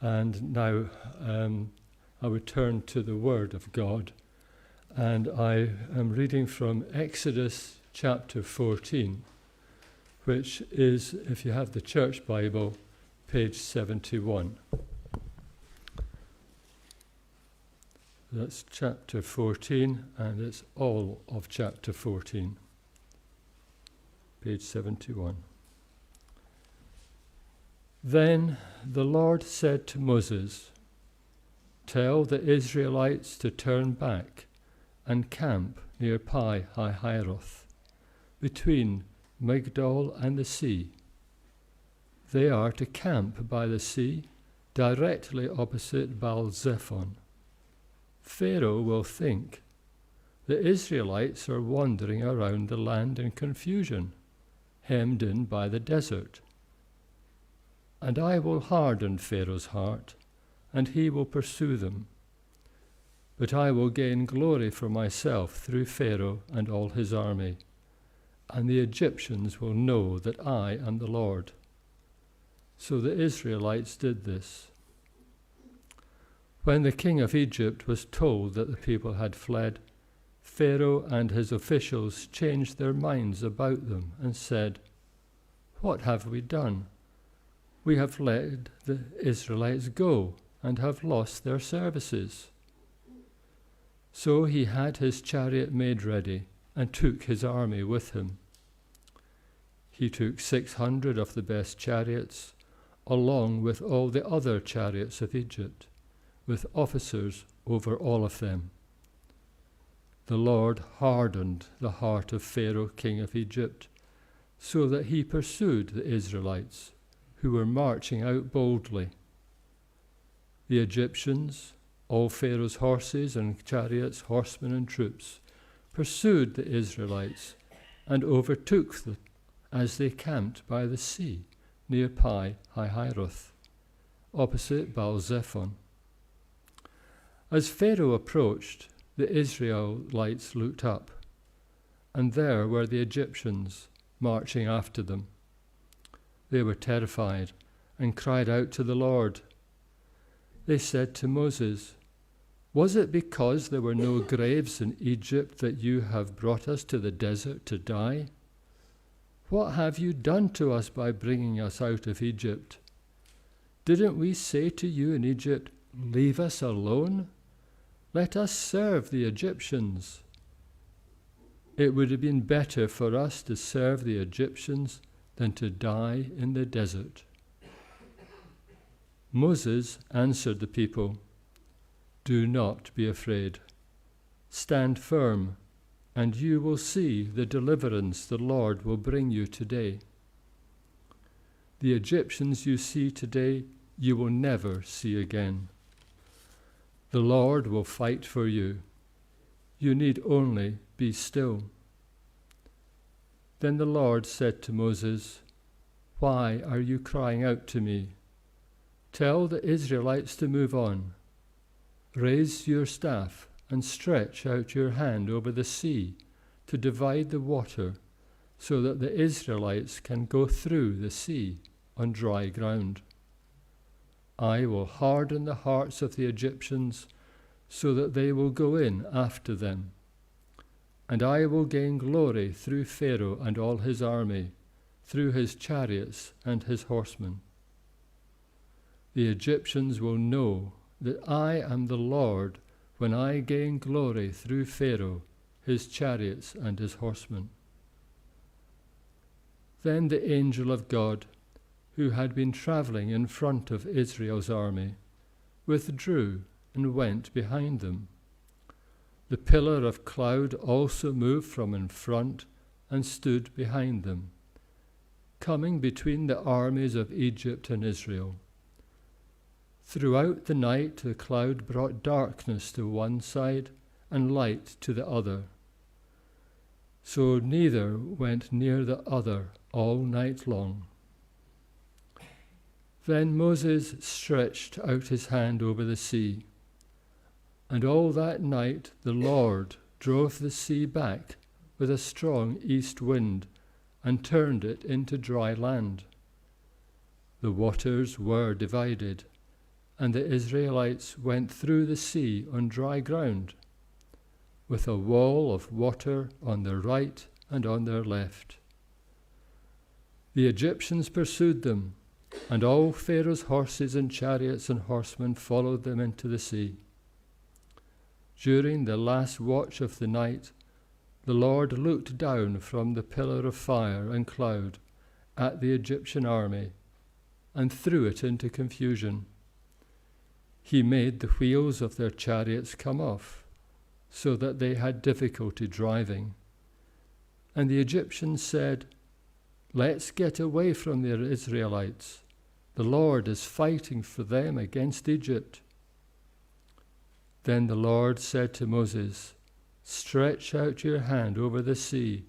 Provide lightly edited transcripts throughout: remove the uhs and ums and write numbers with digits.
And now I would turn to the Word of God, and I am reading from Exodus chapter 14, which is, if you have the Church Bible, page 71. That's chapter 14, and it's all of chapter 14, page 71. Then the Lord said to Moses, "Tell the Israelites to turn back and camp near Pi Hahiroth, between Migdol and the sea. They are to camp by the sea, directly opposite Baal-zephon. Pharaoh will think, the Israelites are wandering around the land in confusion, hemmed in by the desert. And I will harden Pharaoh's heart, and he will pursue them. But I will gain glory for myself through Pharaoh and all his army, and the Egyptians will know that I am the Lord." So the Israelites did this. When the king of Egypt was told that the people had fled, Pharaoh and his officials changed their minds about them and said, "What have we done? We have let the Israelites go and have lost their services." So he had his chariot made ready and took his army with him. He took 600 of the best chariots, along with all the other chariots of Egypt, with officers over all of them. The Lord hardened the heart of Pharaoh, king of Egypt, so that he pursued the Israelites, who were marching out boldly. The Egyptians, all Pharaoh's horses and chariots, horsemen and troops, pursued the Israelites and overtook them as they camped by the sea near Pi Hahiroth, opposite Baal-zephon. As Pharaoh approached, the Israelites looked up, and there were the Egyptians marching after them. They were terrified and cried out to the Lord. They said to Moses, "Was it because there were no graves in Egypt that you have brought us to the desert to die? What have you done to us by bringing us out of Egypt? Didn't we say to you in Egypt, 'Leave us alone'? Let us serve the Egyptians. It would have been better for us to serve the Egyptians than to die in the desert." Moses answered the people, "Do not be afraid. Stand firm, and you will see the deliverance the Lord will bring you today. The Egyptians you see today, you will never see again. The Lord will fight for you. You need only be still." Then the Lord said to Moses, "Why are you crying out to me? Tell the Israelites to move on. Raise your staff and stretch out your hand over the sea to divide the water so that the Israelites can go through the sea on dry ground. I will harden the hearts of the Egyptians so that they will go in after them. And I will gain glory through Pharaoh and all his army, through his chariots and his horsemen. The Egyptians will know that I am the Lord when I gain glory through Pharaoh, his chariots and his horsemen." Then the angel of God, who had been traveling in front of Israel's army, withdrew and went behind them. The pillar of cloud also moved from in front and stood behind them, coming between the armies of Egypt and Israel. Throughout the night the cloud brought darkness to one side and light to the other. So neither went near the other all night long. Then Moses stretched out his hand over the sea, and all that night the Lord drove the sea back with a strong east wind and turned it into dry land. The waters were divided, and the Israelites went through the sea on dry ground, with a wall of water on their right and on their left. The Egyptians pursued them, and all Pharaoh's horses and chariots and horsemen followed them into the sea. During the last watch of the night, the Lord looked down from the pillar of fire and cloud at the Egyptian army and threw it into confusion. He made the wheels of their chariots come off, so that they had difficulty driving. And the Egyptians said, "Let's get away from the Israelites. The Lord is fighting for them against Egypt." Then the Lord said to Moses, "Stretch out your hand over the sea,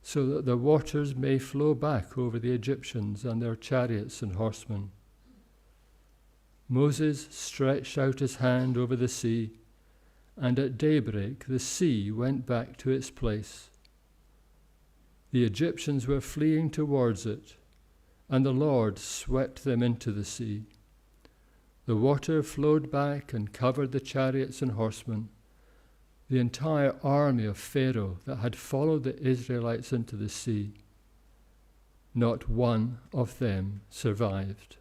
so that the waters may flow back over the Egyptians and their chariots and horsemen." Moses stretched out his hand over the sea, and at daybreak the sea went back to its place. The Egyptians were fleeing towards it, and the Lord swept them into the sea. The water flowed back and covered the chariots and horsemen. The entire army of Pharaoh that had followed the Israelites into the sea, not one of them survived.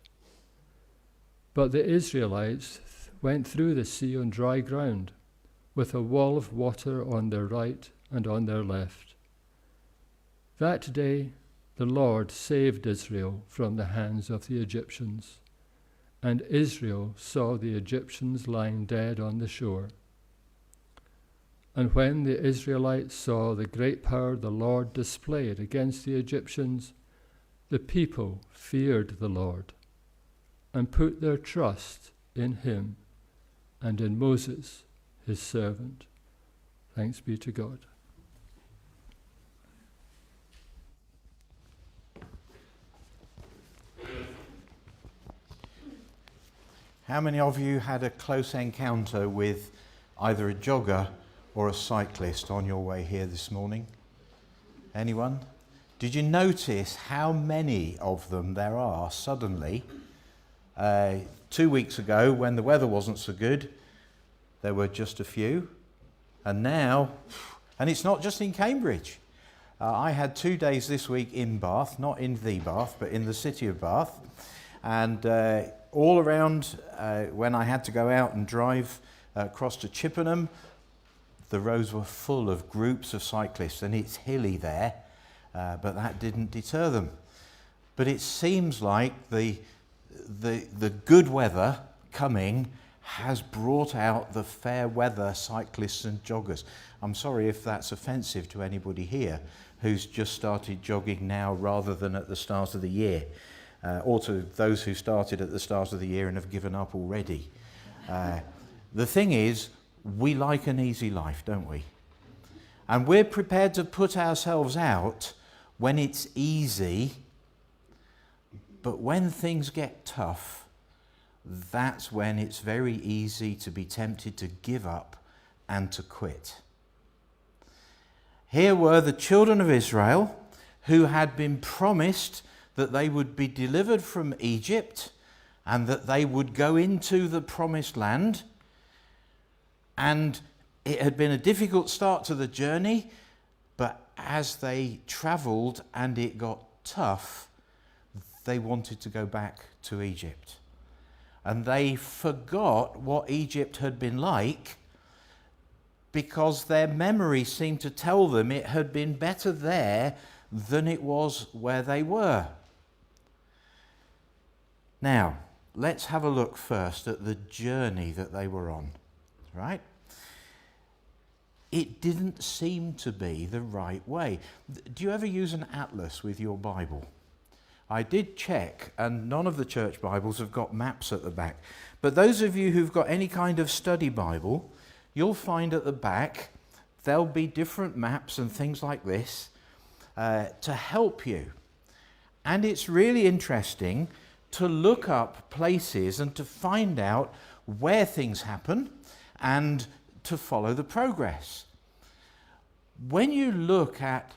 But the Israelites went through the sea on dry ground, with a wall of water on their right and on their left. That day the Lord saved Israel from the hands of the Egyptians, and Israel saw the Egyptians lying dead on the shore. And when the Israelites saw the great power the Lord displayed against the Egyptians, the people feared the Lord and put their trust in him and in Moses, his servant. Thanks be to God. How many of you had a close encounter with either a jogger or a cyclist on your way here this morning? Anyone? Did you notice how many of them there are suddenly? 2 weeks ago, when the weather wasn't so good, there were just a few. And now, and it's not just in Cambridge. I had 2 days this week in Bath, not in the Bath, but in the city of Bath. And all around, when I had to go out and drive across to Chippenham, the roads were full of groups of cyclists, and it's hilly there, but that didn't deter them. But it seems like the good weather coming has brought out the fair weather cyclists and joggers. I'm sorry if that's offensive to anybody here who's just started jogging now rather than at the start of the year, or to those who started at the start of the year and have given up already. The thing is, we like an easy life, don't we? And we're prepared to put ourselves out when it's easy, but when things get tough, that's when it's very easy to be tempted to give up and to quit. Here were the children of Israel who had been promised that they would be delivered from Egypt and that they would go into the promised land. And it had been a difficult start to the journey, but as they travelled and it got tough, they wanted to go back to Egypt. And they forgot what Egypt had been like because their memory seemed to tell them it had been better there than it was where they were. Now, let's have a look first at the journey that they were on, right? It didn't seem to be the right way. Do you ever use an atlas with your Bible? I did check, and none of the church Bibles have got maps at the back. But those of you who've got any kind of study Bible, you'll find at the back there'll be different maps and things like this to help you. And it's really interesting to look up places and to find out where things happen and to follow the progress. When you look at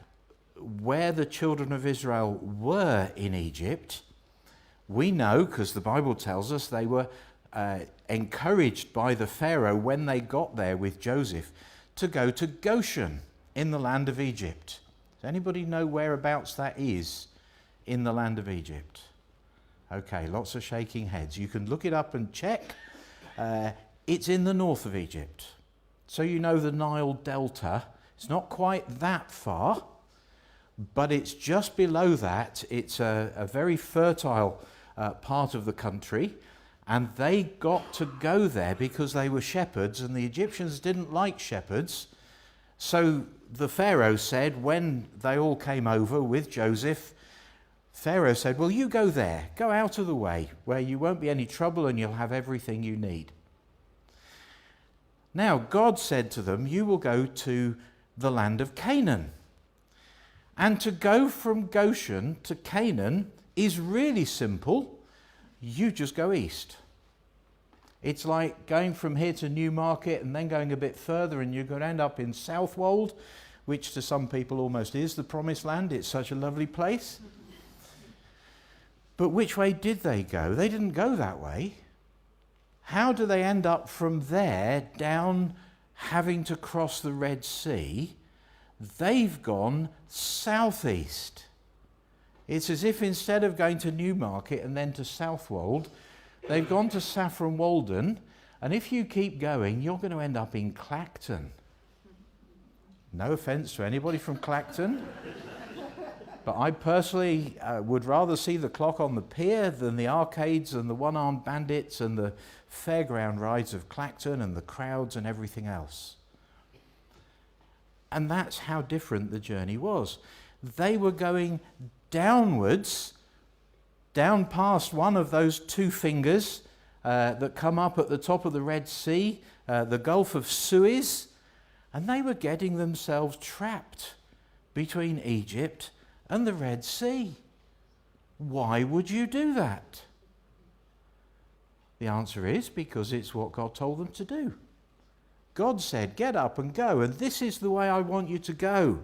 where the children of Israel were in Egypt, we know, because the Bible tells us, they were encouraged by the Pharaoh when they got there with Joseph to go to Goshen in the land of Egypt. Does anybody know whereabouts that is in the land of Egypt? Okay, lots of shaking heads. You can look it up and check. It's in the north of Egypt. So you know the Nile Delta. It's not quite that far, but it's just below that. It's a very fertile part of the country, and they got to go there because they were shepherds, and the Egyptians didn't like shepherds. So the Pharaoh said, when they all came over with Joseph, Pharaoh said, well, you go there, go out of the way, where you won't be any trouble and you'll have everything you need. Now, God said to them, you will go to the land of Canaan. And to go from Goshen to Canaan is really simple. You just go east. It's like going from here to Newmarket and then going a bit further, and you're going to end up in Southwold, which to some people almost is the promised land. It's such a lovely place. But which way did they go? They didn't go that way. How do they end up from there down having to cross the Red Sea? They've gone southeast. It's as if instead of going to Newmarket and then to Southwold, they've gone to Saffron Walden, and if you keep going, you're going to end up in Clacton. No offence to anybody from Clacton, but I personally would rather see the clock on the pier than the arcades and the one-armed bandits and the fairground rides of Clacton and the crowds and everything else. And that's how different the journey was. They were going downwards, down past one of those two fingers that come up at the top of the Red Sea, the Gulf of Suez, and they were getting themselves trapped between Egypt and the Red Sea. Why would you do that? The answer is because it's what God told them to do. God said, get up and go, and this is the way I want you to go.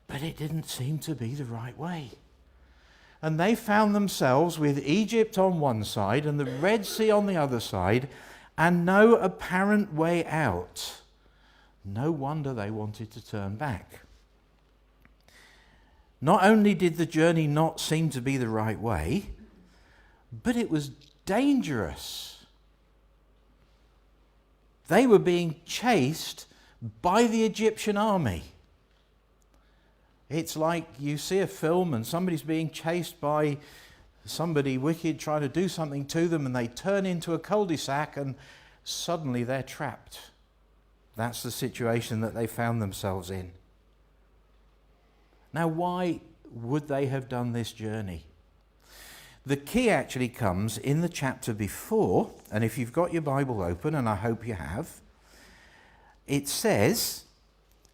But it didn't seem to be the right way. And they found themselves with Egypt on one side and the Red Sea on the other side, and no apparent way out. No wonder they wanted to turn back. Not only did the journey not seem to be the right way, but it was dangerous. They were being chased by the Egyptian army. It's like you see a film and somebody's being chased by somebody wicked trying to do something to them, and they turn into a cul-de-sac and suddenly they're trapped. That's the situation that they found themselves in. Now, why would they have done this journey? The key actually comes in the chapter before, and if you've got your Bible open, and I hope you have, it says,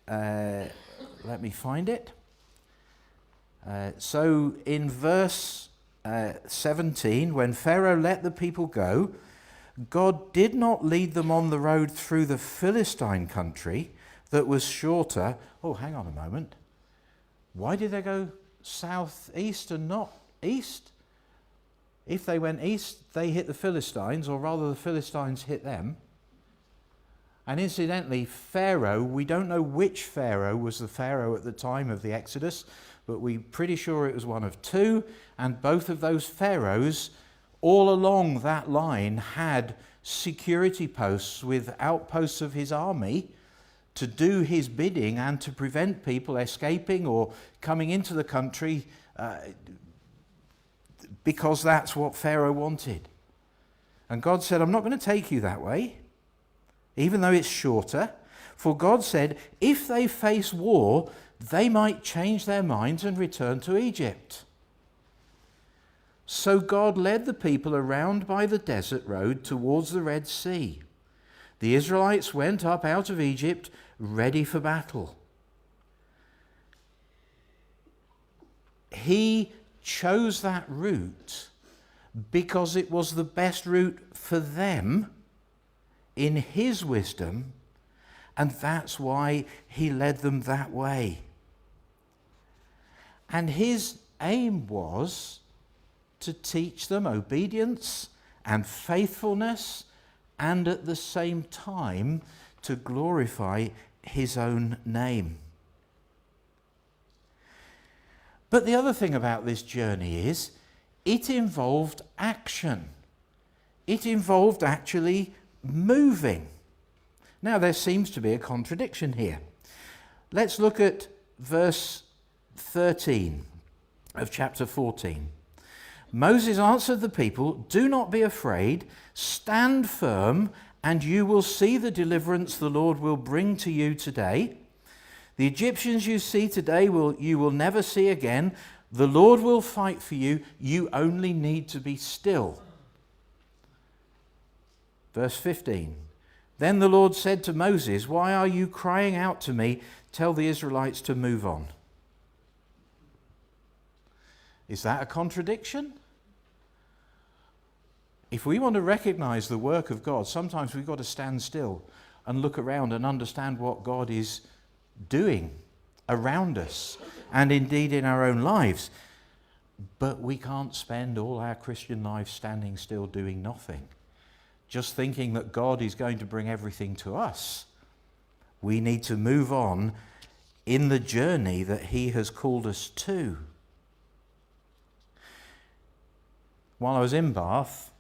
let me find it. So in verse 17, when Pharaoh let the people go, God did not lead them on the road through the Philistine country that was shorter. Oh, hang on a moment. Why did they go southeast and not east? If they went east, they hit the Philistines, or rather the Philistines hit them. And incidentally, Pharaoh, we don't know which Pharaoh was the Pharaoh at the time of the Exodus, but we're pretty sure it was one of two, and both of those Pharaohs all along that line had security posts with outposts of his army to do his bidding and to prevent people escaping or coming into the country because that's what Pharaoh wanted. And God said, I'm not going to take you that way, even though it's shorter. For God said, if they face war, they might change their minds and return to Egypt. So God led the people around by the desert road towards the Red Sea. The Israelites went up out of Egypt, ready for battle. He chose that route because it was the best route for them in his wisdom, and that's why he led them that way. And his aim was to teach them obedience and faithfulness, and at the same time to glorify his own name. But the other thing about this journey is it involved action. It involved actually moving. Now there seems to be a contradiction here. Let's look at verse 13 of chapter 14. Moses answered the people, "Do not be afraid, stand firm, and you will see the deliverance the Lord will bring to you today. The Egyptians you see today you will never see again. The Lord will fight for you. You only need to be still." Verse 15. Then the Lord said to Moses, "Why are you crying out to me? Tell the Israelites to move on." Is that a contradiction? If we want to recognize the work of God, sometimes we've got to stand still and look around and understand what God is doing around us and indeed in our own lives. But we can't spend all our Christian life standing still doing nothing, just thinking that God is going to bring everything to us. We need to move on in the journey that he has called us to. While I was in Bath,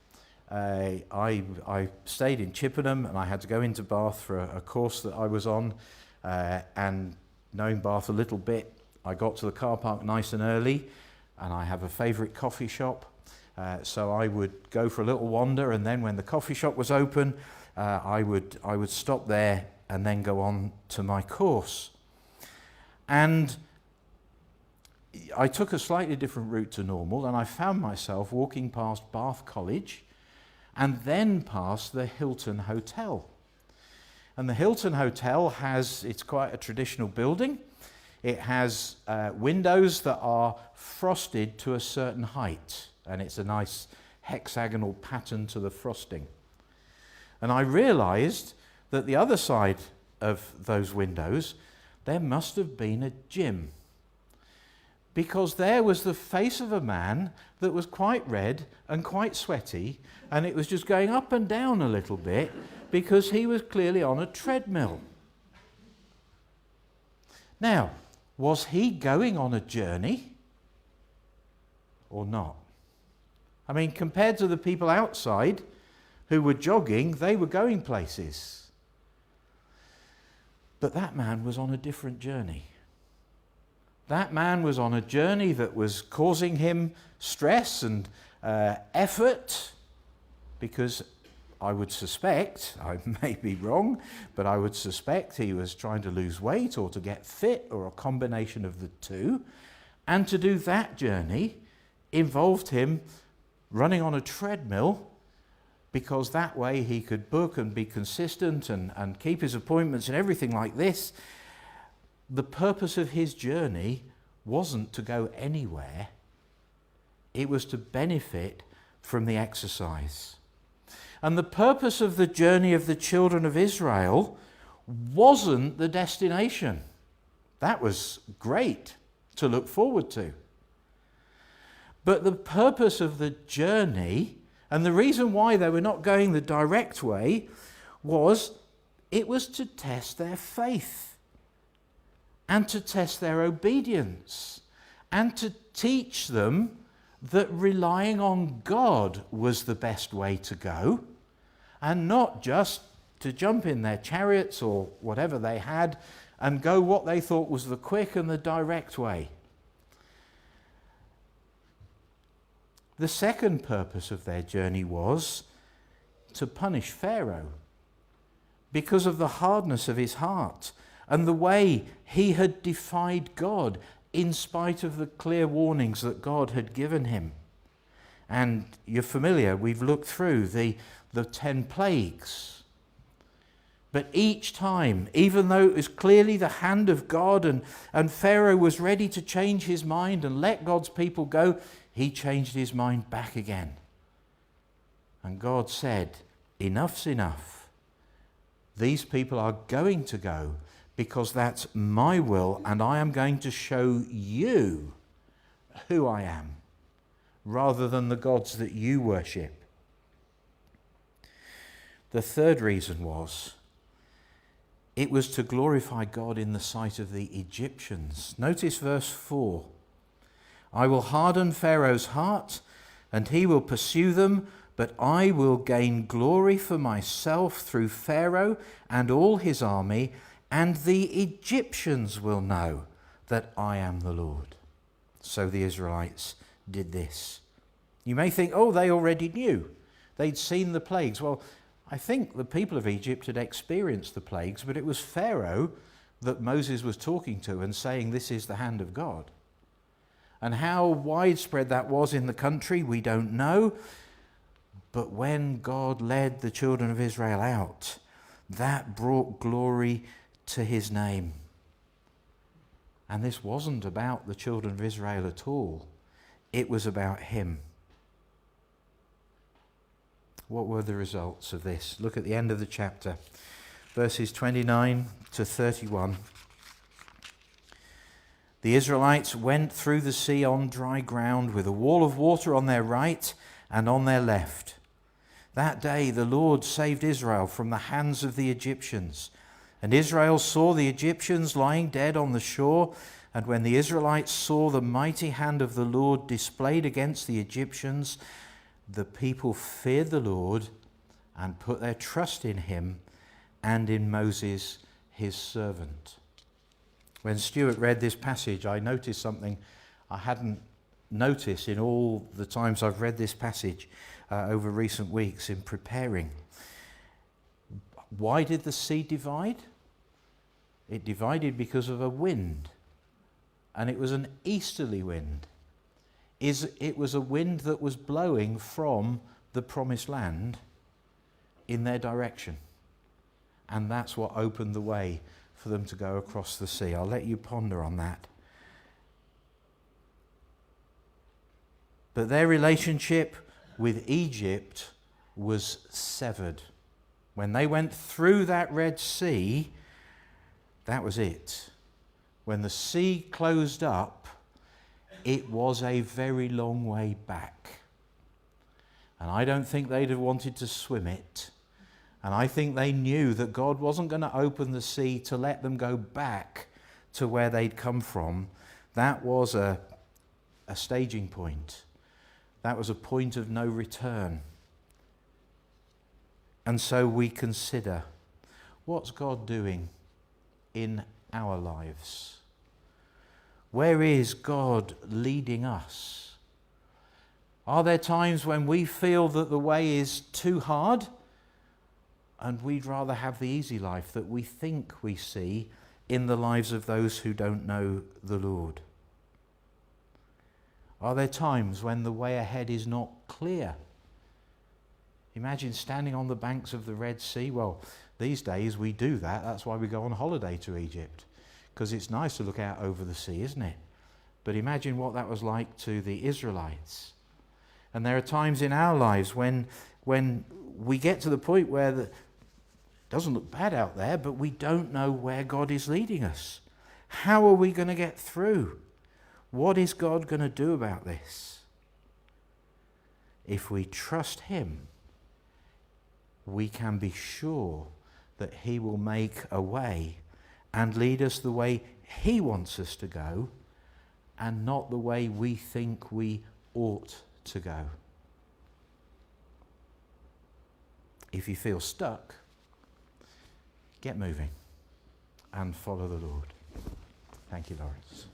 I stayed in Chippenham, and I had to go into Bath for a course that I was on, and knowing Bath a little bit, I got to the car park nice and early, and I have a favourite coffee shop, so I would go for a little wander, and then when the coffee shop was open, I would stop there and then go on to my course. And I took a slightly different route to normal, and I found myself walking past Bath College and then past the Hilton Hotel. And the Hilton Hotel it's quite a traditional building. It has windows that are frosted to a certain height, and it's a nice hexagonal pattern to the frosting. And I realized that the other side of those windows, there must have been a gym, because there was the face of a man that was quite red and quite sweaty, and it was just going up and down a little bit because he was clearly on a treadmill. Now, was he going on a journey or not? I mean, compared to the people outside who were jogging, they were going places. But that man was on a different journey. That man was on a journey that was causing him stress and effort, because I would suspect, I may be wrong, but I would suspect he was trying to lose weight or to get fit, or a combination of the two. And to do that journey involved him running on a treadmill, because that way he could book and be consistent and keep his appointments and everything like this. The purpose of his journey wasn't to go anywhere. It was to benefit from the exercise. And the purpose of the journey of the children of Israel wasn't the destination. That was great to look forward to. But the purpose of the journey, and the reason why they were not going the direct way, was it was to test their faith, and to test their obedience, and to teach them that relying on God was the best way to go, and not just to jump in their chariots or whatever they had and go what they thought was the quick and the direct way. The second purpose of their journey was to punish Pharaoh because of the hardness of his heart and the way he had defied God in spite of the clear warnings that God had given him. And you're familiar, we've looked through the 10 plagues. But each time, even though it was clearly the hand of God and Pharaoh was ready to change his mind and let God's people go, he changed his mind back again. And God said, enough's enough. These people are going to go because that's my will, and I am going to show you who I am, rather than the gods that you worship. The third reason was it was to glorify God in the sight of the Egyptians. Notice verse 4. I will harden Pharaoh's heart, and he will pursue them, but I will gain glory for myself through Pharaoh and all his army, and the Egyptians will know that I am the Lord. So the Israelites did this. You may think, oh, they already knew. They'd seen the plagues. Well, I think the people of Egypt had experienced the plagues, but it was Pharaoh that Moses was talking to and saying, this is the hand of God. And how widespread that was in the country, we don't know. But when God led the children of Israel out, that brought glory to his name. And this wasn't about the children of Israel at all. It was about him. What were the results of this? Look at the end of the chapter, verses 29 to 31. The Israelites went through the sea on dry ground with a wall of water on their right and on their left. That day the Lord saved Israel from the hands of the Egyptians. And Israel saw the Egyptians lying dead on the shore. And when the Israelites saw the mighty hand of the Lord displayed against the Egyptians, the people feared the Lord and put their trust in him and in Moses, his servant. When Stuart read this passage, I noticed something I hadn't noticed in all the times I've read this passage over recent weeks in preparing. Why did the sea divide? It divided because of a wind, and it was an easterly wind. It was a wind that was blowing from the promised land in their direction. And that's what opened the way for them to go across the sea. I'll let you ponder on that. But their relationship with Egypt was severed. When they went through that Red Sea, that was it. When the sea closed up, it was a very long way back. And I don't think they'd have wanted to swim it. And I think they knew that God wasn't going to open the sea to let them go back to where they'd come from. That was a staging point. That was a point of no return. And so we consider, what's God doing in our lives? Where is God leading us? Are there times when we feel that the way is too hard and we'd rather have the easy life that we think we see in the lives of those who don't know the Lord? Are there times when the way ahead is not clear? Imagine standing on the banks of the Red Sea. Well, these days we do that. That's why we go on holiday to Egypt, because it's nice to look out over the sea, isn't it? But imagine what that was like to the Israelites. And there are times in our lives when we get to the point where it doesn't look bad out there, but we don't know where God is leading us. How are we going to get through? What is God going to do about this? If we trust him, we can be sure that he will make a way and lead us the way he wants us to go, and not the way we think we ought to go. If you feel stuck, get moving and follow the Lord. Thank you, Lawrence.